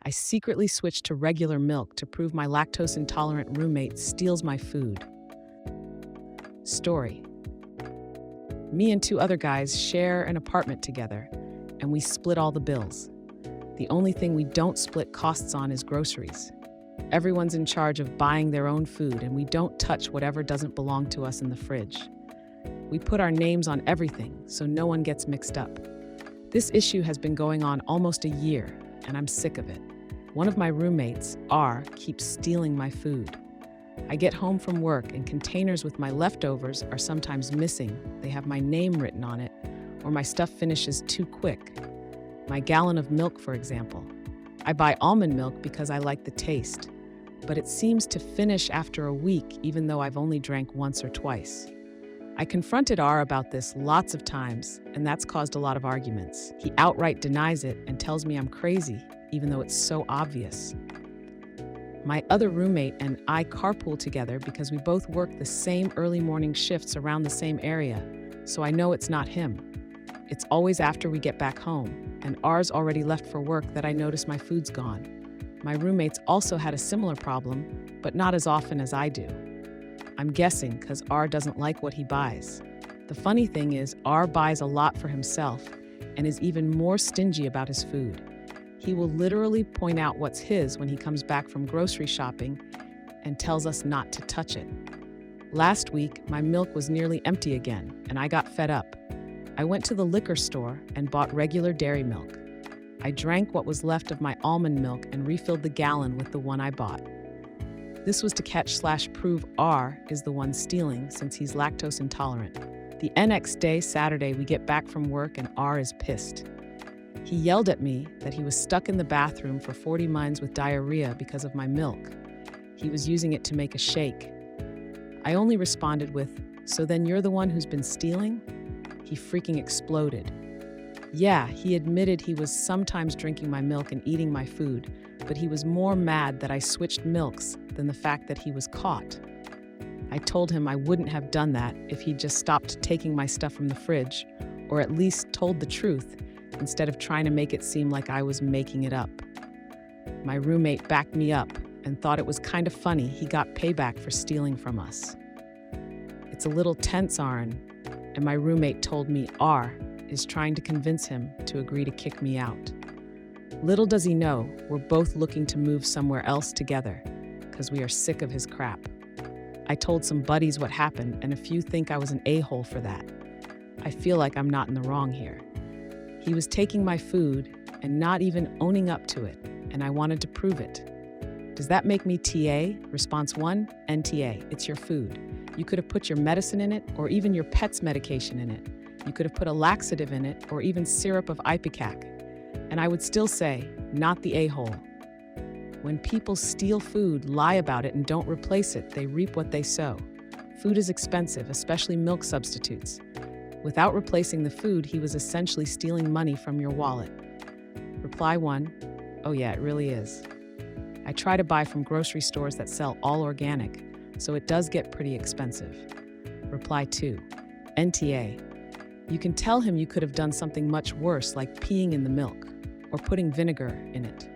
I secretly switched to regular milk to prove my lactose intolerant roommate steals my food. Story. Me and two other guys share an apartment together, and we split all the bills. The only thing we don't split costs on is groceries. Everyone's in charge of buying their own food, and we don't touch whatever doesn't belong to us in the fridge. We put our names on everything, so no one gets mixed up. This issue has been going on almost a year, and I'm sick of it. One of my roommates, R, keeps stealing my food. I get home from work and containers with my leftovers are sometimes missing. They have my name written on it, or my stuff finishes too quick. My gallon of milk, for example. I buy almond milk because I like the taste, but it seems to finish after a week even though I've only drank once or twice. I confronted R about this lots of times, and that's caused a lot of arguments. He outright denies it and tells me I'm crazy, even though it's so obvious. My other roommate and I carpool together because we both work the same early morning shifts around the same area, so I know it's not him. It's always after we get back home, and R's already left for work that I notice my food's gone. My roommates also had a similar problem, but not as often as I do. I'm guessing because R doesn't like what he buys. The funny thing is, R buys a lot for himself and is even more stingy about his food. He will literally point out what's his when he comes back from grocery shopping and tells us not to touch it. Last week, my milk was nearly empty again, and I got fed up. I went to the liquor store and bought regular dairy milk. I drank what was left of my almond milk and refilled the gallon with the one I bought. This was to catch/prove R is the one stealing since he's lactose intolerant. The next day, Saturday, we get back from work and R is pissed. He yelled at me that he was stuck in the bathroom for 40 minutes with diarrhea because of my milk. He was using it to make a shake. I only responded with, "So then you're the one who's been stealing?" He freaking exploded. Yeah, he admitted he was sometimes drinking my milk and eating my food, but he was more mad that I switched milks than the fact that he was caught. I told him I wouldn't have done that if he'd just stopped taking my stuff from the fridge, or at least told the truth, instead of trying to make it seem like I was making it up. My roommate backed me up and thought it was kind of funny he got payback for stealing from us. It's a little tense, Aaron, and my roommate told me R is trying to convince him to agree to kick me out. Little does he know, we're both looking to move somewhere else together, because we are sick of his crap. I told some buddies what happened, and a few think I was an a-hole for that. I feel like I'm not in the wrong here. He was taking my food and not even owning up to it, and I wanted to prove it. Does that make me TA? Response 1, NTA, it's your food. You could have put your medicine in it, or even your pet's medication in it. You could have put a laxative in it, or even syrup of ipecac. And I would still say, not the a-hole. When people steal food, lie about it, and don't replace it, they reap what they sow. Food is expensive, especially milk substitutes. Without replacing the food, he was essentially stealing money from your wallet. Reply 1, oh yeah, it really is. I try to buy from grocery stores that sell all organic, so it does get pretty expensive. Reply 2, NTA. You can tell him you could have done something much worse, like peeing in the milk or putting vinegar in it.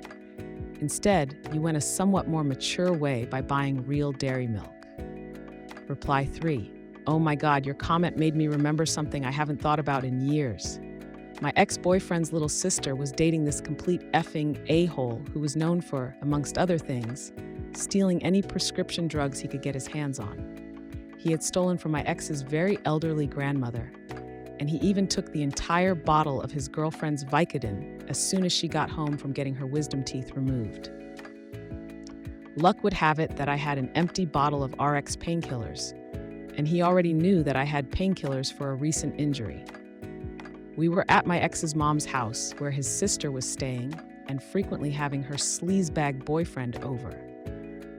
Instead, you went a somewhat more mature way by buying real dairy milk. Reply 3, oh my God, your comment made me remember something I haven't thought about in years. My ex-boyfriend's little sister was dating this complete effing a-hole who was known for, amongst other things, stealing any prescription drugs he could get his hands on. He had stolen from my ex's very elderly grandmother, and he even took the entire bottle of his girlfriend's Vicodin as soon as she got home from getting her wisdom teeth removed. Luck would have it that I had an empty bottle of RX painkillers, and he already knew that I had painkillers for a recent injury. We were at my ex's mom's house, where his sister was staying and frequently having her sleazebag boyfriend over.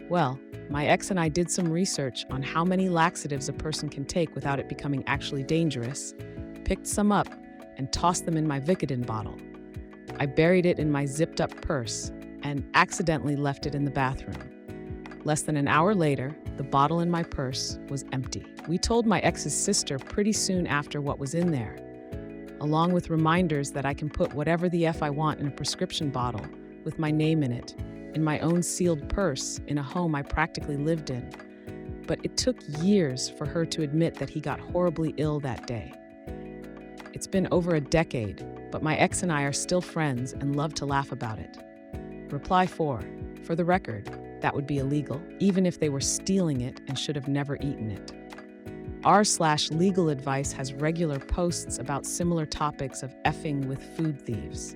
Well, my ex and I did some research on how many laxatives a person can take without it becoming actually dangerous, picked some up, and tossed them in my Vicodin bottle. I buried it in my zipped-up purse and accidentally left it in the bathroom. Less than an hour later, the bottle in my purse was empty. We told my ex's sister pretty soon after what was in there, along with reminders that I can put whatever the F I want in a prescription bottle, with my name in it, in my own sealed purse, in a home I practically lived in. But it took years for her to admit that he got horribly ill that day. It's been over a decade, but my ex and I are still friends and love to laugh about it. Reply 4. For the record, that would be illegal, even if they were stealing it and should have never eaten it. R/legal advice has regular posts about similar topics of effing with food thieves.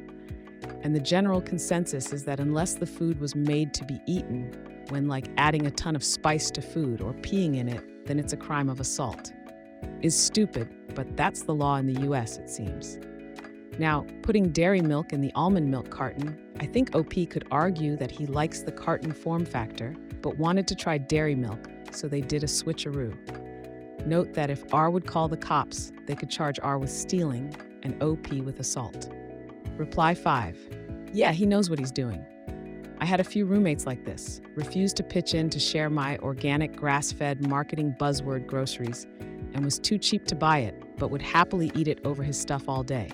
And the general consensus is that unless the food was made to be eaten, when like adding a ton of spice to food or peeing in it, then it's a crime of assault. Is stupid, but that's the law in the US, it seems. Now, putting dairy milk in the almond milk carton, I think OP could argue that he likes the carton form factor, but wanted to try dairy milk, so they did a switcheroo. Note that if R would call the cops, they could charge R with stealing and OP with assault. Reply 5. Yeah, he knows what he's doing. I had a few roommates like this, refused to pitch in to share my organic grass-fed marketing buzzword groceries, and was too cheap to buy it, but would happily eat it over his stuff all day.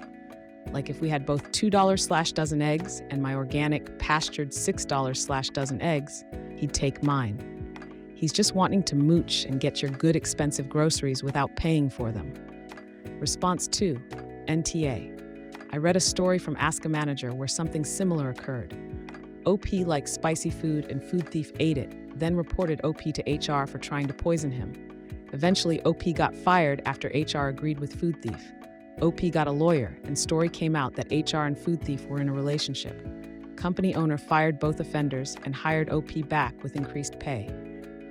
Like if we had both $2/dozen eggs and my organic pastured $6/dozen eggs, he'd take mine. He's just wanting to mooch and get your good expensive groceries without paying for them. Response 2, NTA. I read a story from Ask a Manager where something similar occurred. OP liked spicy food and food thief ate it, then reported OP to HR for trying to poison him. Eventually, OP got fired after HR agreed with food thief. OP got a lawyer, and story came out that HR and food thief were in a relationship. Company owner fired both offenders and hired OP back with increased pay.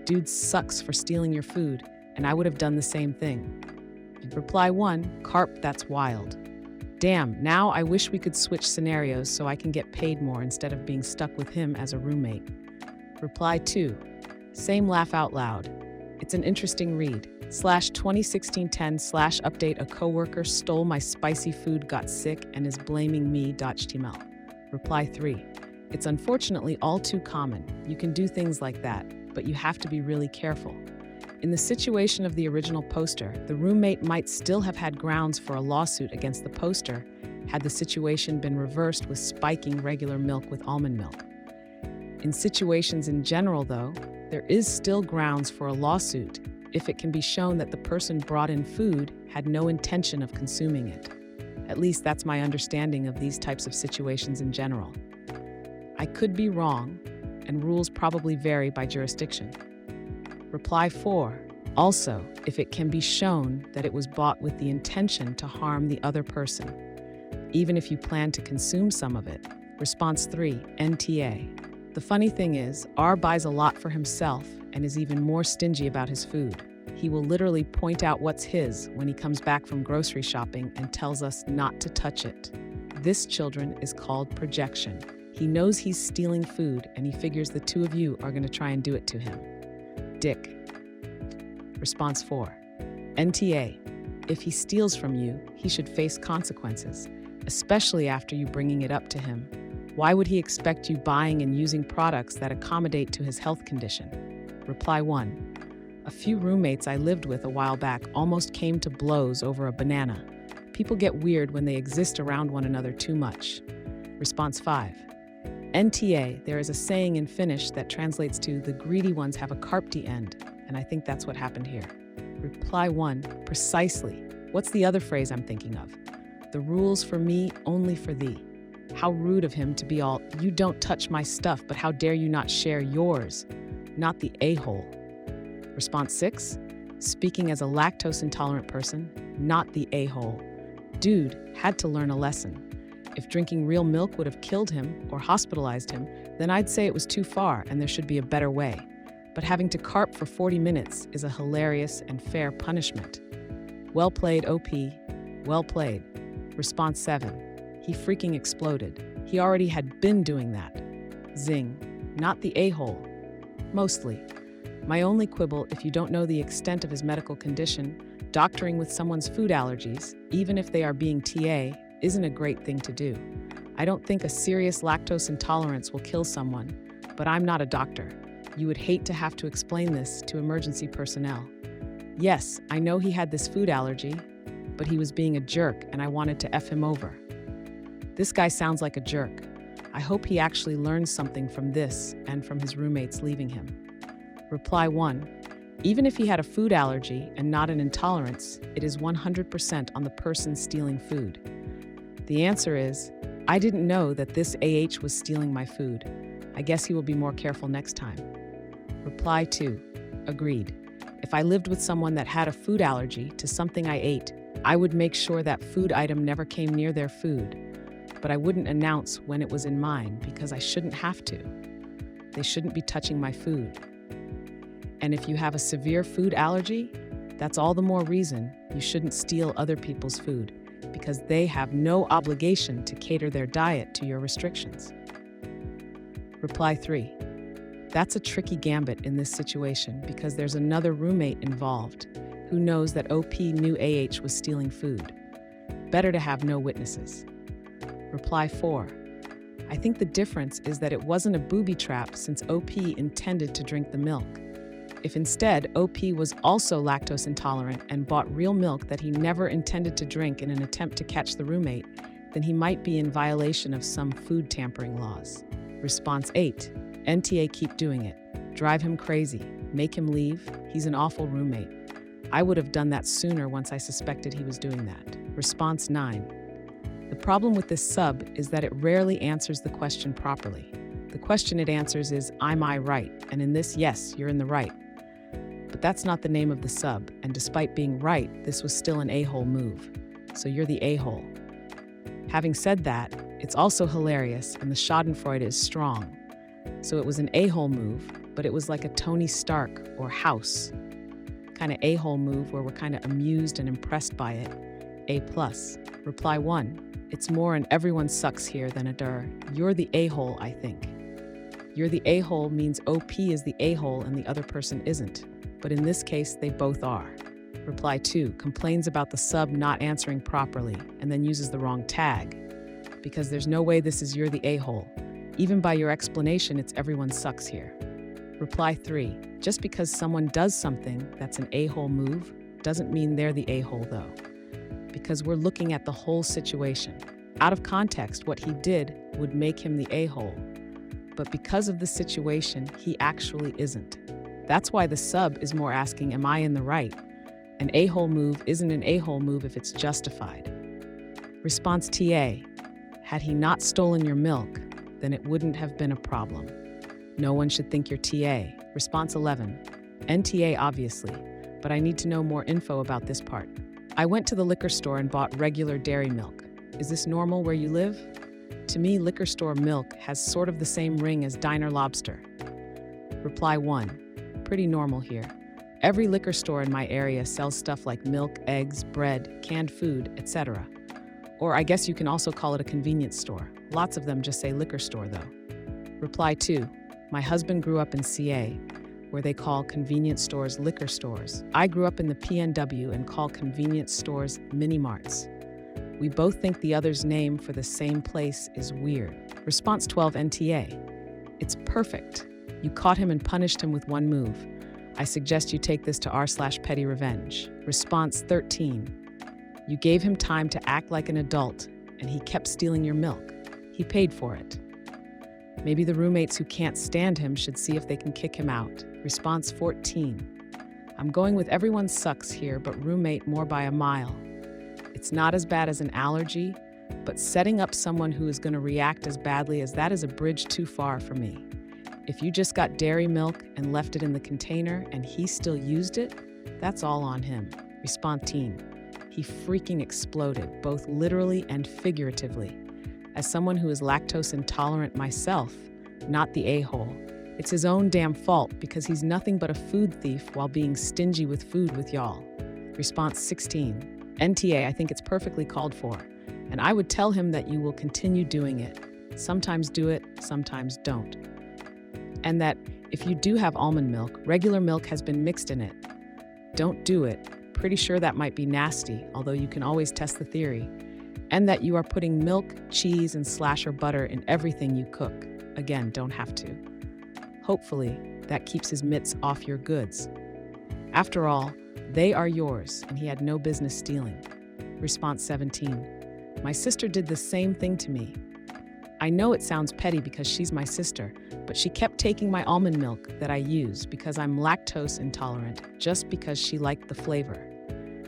Dude sucks for stealing your food, and I would have done the same thing. Reply 1, Carp, that's wild. Damn, now I wish we could switch scenarios so I can get paid more instead of being stuck with him as a roommate. Reply 2, same laugh out loud. It's an interesting read. /201610/update, a coworker stole my spicy food, got sick, and is blaming me. .html. Reply 3, it's unfortunately all too common. You can do things like that, but you have to be really careful. In the situation of the original poster, the roommate might still have had grounds for a lawsuit against the poster had the situation been reversed with spiking regular milk with almond milk. In situations in general, though, there is still grounds for a lawsuit if it can be shown that the person brought in food had no intention of consuming it. At least that's my understanding of these types of situations in general. I could be wrong, and rules probably vary by jurisdiction. Reply 4, also, if it can be shown that it was bought with the intention to harm the other person, even if you plan to consume some of it. Response 3, NTA. The funny thing is, R buys a lot for himself and is even more stingy about his food. He will literally point out what's his when he comes back from grocery shopping and tells us not to touch it. This, children, is called projection. He knows he's stealing food and he figures the two of you are going to try and do it to him. Dick. Response 4. NTA. If he steals from you, he should face consequences, especially after you bringing it up to him. Why would he expect you buying and using products that accommodate to his health condition? Reply 1. A few roommates I lived with a while back almost came to blows over a banana. People get weird when they exist around one another too much. Response 5. NTA, there is a saying in Finnish that translates to the greedy ones have a carpty end, and I think that's what happened here. Reply 1, precisely. What's the other phrase I'm thinking of? The rules for me, only for thee. How rude of him to be all, you don't touch my stuff, but how dare you not share yours? Not the a-hole. Response 6, speaking as a lactose intolerant person, not the a-hole. Dude had to learn a lesson. If drinking real milk would have killed him or hospitalized him, then I'd say it was too far and there should be a better way. But having to carp for 40 minutes is a hilarious and fair punishment. Well played, OP. Well played. Response 7. He freaking exploded. He already had been doing that. Zing. Not the a-hole. Mostly. My only quibble, if you don't know the extent of his medical condition, doctoring with someone's food allergies, even if they are being TA, isn't a great thing to do. I don't think a serious lactose intolerance will kill someone, but I'm not a doctor. You would hate to have to explain this to emergency personnel. Yes, I know he had this food allergy, but he was being a jerk and I wanted to F him over. This guy sounds like a jerk. I hope he actually learns something from this and from his roommates leaving him. Reply 1. Even if he had a food allergy and not an intolerance, it is 100% on the person stealing food. The answer is, I didn't know that this AH was stealing my food. I guess he will be more careful next time. Reply 2. Agreed. If I lived with someone that had a food allergy to something I ate, I would make sure that food item never came near their food. But I wouldn't announce when it was in mine because I shouldn't have to. They shouldn't be touching my food. And if you have a severe food allergy, that's all the more reason you shouldn't steal other people's food because they have no obligation to cater their diet to your restrictions. Reply 3. That's a tricky gambit in this situation because there's another roommate involved who knows that OP knew AH was stealing food. Better to have no witnesses. Reply 4. I think the difference is that it wasn't a booby trap since OP intended to drink the milk. If instead OP was also lactose intolerant and bought real milk that he never intended to drink in an attempt to catch the roommate, then he might be in violation of some food tampering laws. Response 8. NTA keep doing it. Drive him crazy. Make him leave. He's an awful roommate. I would have done that sooner once I suspected he was doing that. Response 9. The problem with this sub is that it rarely answers the question properly. The question it answers is, am I right? And in this, yes, you're in the right. But that's not the name of the sub, and despite being right, this was still an a-hole move. So you're the a-hole. Having said that, it's also hilarious, and the schadenfreude is strong. So it was an a-hole move, but it was like a Tony Stark or House kind of a-hole move where we're kind of amused and impressed by it. A+. Reply 1. It's more an everyone sucks here than a you're the a-hole, I think. You're the a-hole means OP is the a-hole and the other person isn't. But in this case, they both are. Reply 2. Complains about the sub not answering properly and then uses the wrong tag. Because there's no way this is you're the a-hole. Even by your explanation, it's everyone sucks here. Reply 3. Just because someone does something that's an a-hole move doesn't mean they're the a-hole though. Because we're looking at the whole situation. Out of context, what he did would make him the a-hole. But because of the situation, he actually isn't. That's why the sub is more asking, am I in the right? An a-hole move isn't an a-hole move if it's justified. Response TA. Had he not stolen your milk, then it wouldn't have been a problem. No one should think you're TA. Response 11. NTA obviously, but I need to know more info about this part. I went to the liquor store and bought regular dairy milk. Is this normal where you live? To me, liquor store milk has sort of the same ring as diner lobster. Reply 1. Pretty normal here. Every liquor store in my area sells stuff like milk, eggs, bread, canned food, etc. Or I guess you can also call it a convenience store. Lots of them just say liquor store though. Reply 2. My husband grew up in CA, where they call convenience stores liquor stores. I grew up in the PNW and call convenience stores mini-marts. We both think the other's name for the same place is weird. Response 12 NTA. It's perfect. You caught him and punished him with one move. I suggest you take this to r/petty revenge. Response 13. You gave him time to act like an adult, and he kept stealing your milk. He paid for it. Maybe the roommates who can't stand him should see if they can kick him out. Response 14. I'm going with everyone sucks here, but roommate more by a mile. It's not as bad as an allergy, but setting up someone who is going to react as badly as that is a bridge too far for me. If you just got dairy milk and left it in the container and he still used it, that's all on him. Response 10. He freaking exploded, both literally and figuratively. As someone who is lactose intolerant myself, not the a-hole, it's his own damn fault because he's nothing but a food thief while being stingy with food with y'all. Response 16. NTA, I think it's perfectly called for, and I would tell him that you will continue doing it. Sometimes do it, sometimes don't. And that if you do have almond milk, regular milk has been mixed in it. Don't do it. Pretty sure that might be nasty, although you can always test the theory. And that you are putting milk, cheese, and slasher butter in everything you cook. Again, don't have to. Hopefully, that keeps his mitts off your goods. After all, they are yours, and he had no business stealing. Response 17. My sister did the same thing to me. I know it sounds petty because she's my sister, but she kept taking my almond milk that I use because I'm lactose intolerant just because she liked the flavor.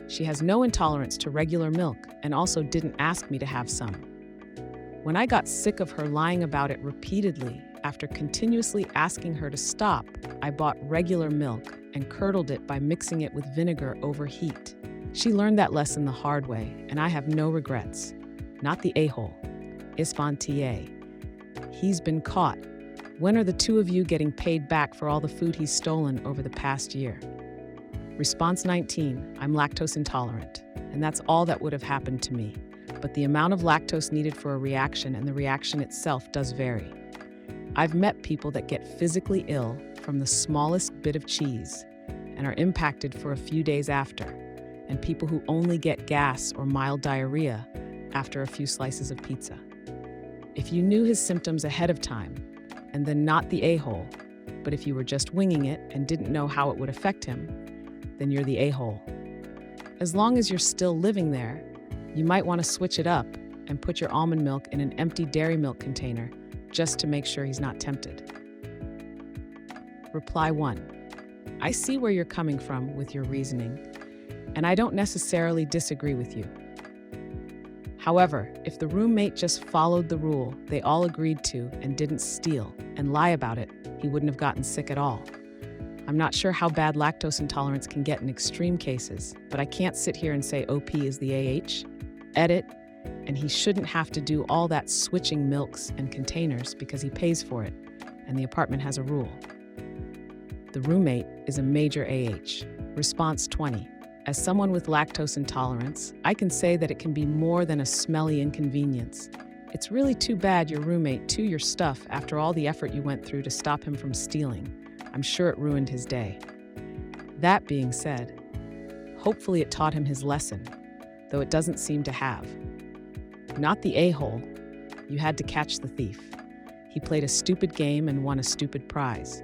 She has no intolerance to regular milk and also didn't ask me to have some. When I got sick of her lying about it repeatedly, after continuously asking her to stop, I bought regular milk and curdled it by mixing it with vinegar over heat. She learned that lesson the hard way, and I have no regrets. Not the a-hole. Isfantier. He's been caught. When are the two of you getting paid back for all the food he's stolen over the past year? Response 19, I'm lactose intolerant, and that's all that would have happened to me. But the amount of lactose needed for a reaction and the reaction itself does vary. I've met people that get physically ill from the smallest bit of cheese and are impacted for a few days after, and people who only get gas or mild diarrhea after a few slices of pizza. If you knew his symptoms ahead of time, and then not the a-hole, but if you were just winging it and didn't know how it would affect him, then you're the a-hole. As long as you're still living there, you might want to switch it up and put your almond milk in an empty dairy milk container just to make sure he's not tempted. Reply 1. I see where you're coming from with your reasoning, and I don't necessarily disagree with you. However, if the roommate just followed the rule they all agreed to and didn't steal and lie about it, he wouldn't have gotten sick at all. I'm not sure how bad lactose intolerance can get in extreme cases, but I can't sit here and say OP is the AH. Edit, and he shouldn't have to do all that switching milks and containers because he pays for it, and the apartment has a rule. The roommate is a major AH. Response 20. As someone with lactose intolerance, I can say that it can be more than a smelly inconvenience. It's really too bad your roommate took your stuff after all the effort you went through to stop him from stealing. I'm sure it ruined his day. That being said, hopefully it taught him his lesson, though it doesn't seem to have. Not the a-hole. You had to catch the thief. He played a stupid game and won a stupid prize.